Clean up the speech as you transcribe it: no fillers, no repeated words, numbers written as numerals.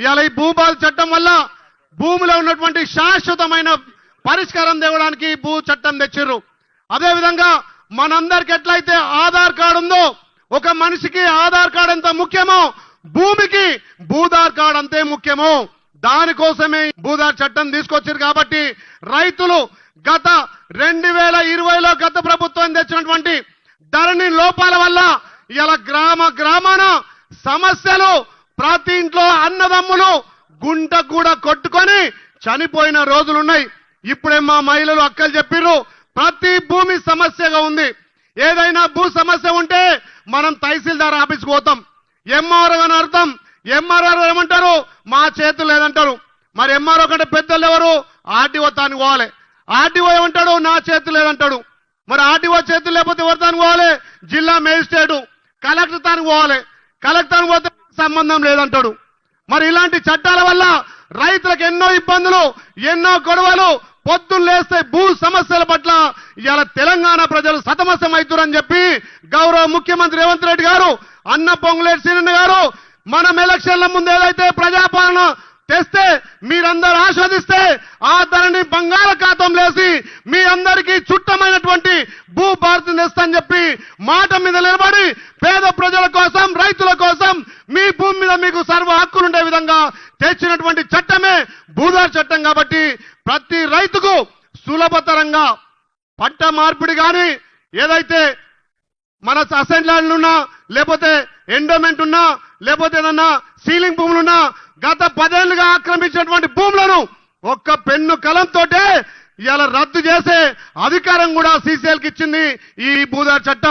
ఇవాళ ఈ భూభారత చట్టం వల్ల భూమిలో ఉన్నటువంటి శాశ్వతమైన పరిష్కారం తేవడానికి భూ చట్టం తెచ్చిర్రు. అదేవిధంగా మనందరికి ఎట్లయితే ఆధార్ కార్డు ఉందో, ఒక మనిషికి ఆధార్ కార్డు ఎంత ముఖ్యమో భూమికి భూధార్ కార్డు అంతే ముఖ్యమో, దానికోసమే భూధార్ చట్టం తీసుకొచ్చారు. కాబట్టి రైతులు గత 2020లో గత ప్రభుత్వం తెచ్చినటువంటి ధరణి లోపాల వల్ల ఇలా గ్రామాన సమస్యలు, ప్రతి ఇంట్లో అన్నదమ్ములు గుంట కూడా కొట్టుకొని చనిపోయిన రోజులున్నాయి. ఇప్పుడే మా మహిళలు అక్కలు చెప్పిర్రు, ప్రతి భూమి సమస్యగా ఉంది. ఏదైనా భూ సమస్య ఉంటే మనం తహసీల్దార్ ఆఫీస్కి పోతాం, ఎంఆర్ఓ అని అర్థం. ఎంఆర్ఓ ఏమంటారు, మా చేతులు లేదంటారు. మరి ఎంఆర్ఓ కంటే పెద్దలు ఎవరు, ఆర్డీఓ తానికి పోవాలి. ఆర్డీఓ ఏమంటాడు, నా చేతులు లేదంటాడు. మరి ఆర్డీఓ చేతులు లేకపోతే ఎవరు తానికి పోవాలి, జిల్లా మేజిస్ట్రేటు, కలెక్టర్ తానికి పోవాలి. కలెక్టర్ పోతే సంబంధం లేదంటాడు. మరి ఇలాంటి చట్టాల వల్ల రైతులకు ఎన్నో ఇబ్బందులు, ఎన్నో గొడవలు, పొద్దున్న లేస్తే భూ సమస్యల పట్ల ఇలా తెలంగాణ ప్రజలు సతమతమవుతారని చెప్పి గౌరవ ముఖ్యమంత్రి రేవంత్ రెడ్డి గారు, అన్న పొంగులేటి శ్రీనివాస్ గారు మనం ఎలక్షన్ల ముందు ఏదైతే ప్రజాపాలన తెస్తే మీరందరూ ఆస్వాదిస్తే ఆ ధరని బంగాళాఖాతం లేసి మీ అందరికీ చుట్టమైనటువంటి భూ భారతి తెస్తని చెప్పి మాట మీద నిలబడి పేద ప్రజల కోసం, రైతుల కోసం మీ భూమి మీద మీకు సర్వ హక్కులు ఉండే విధంగా తెచ్చినటువంటి చట్టమే భూధార్ చట్టం. కాబట్టి ప్రతి రైతుకు సులభతరంగా పంట మార్పిడి కానీ, ఏదైతే మన అసైన్ ల్యాండ్లు ఉన్నా, లేకపోతే ఎండోమెంట్ ఉన్నా, లేకపోతే ఏదన్నా సీలింగ్ భూములున్నా, గత 10 ఏళ్లుగా ఆక్రమించినటువంటి భూములను ఒక్క పెన్ను కలంతోటే ఇలా రద్దు చేసే అధికారం కూడా సీసీఎల్కి ఇచ్చింది ఈ భూధార్ చట్టం.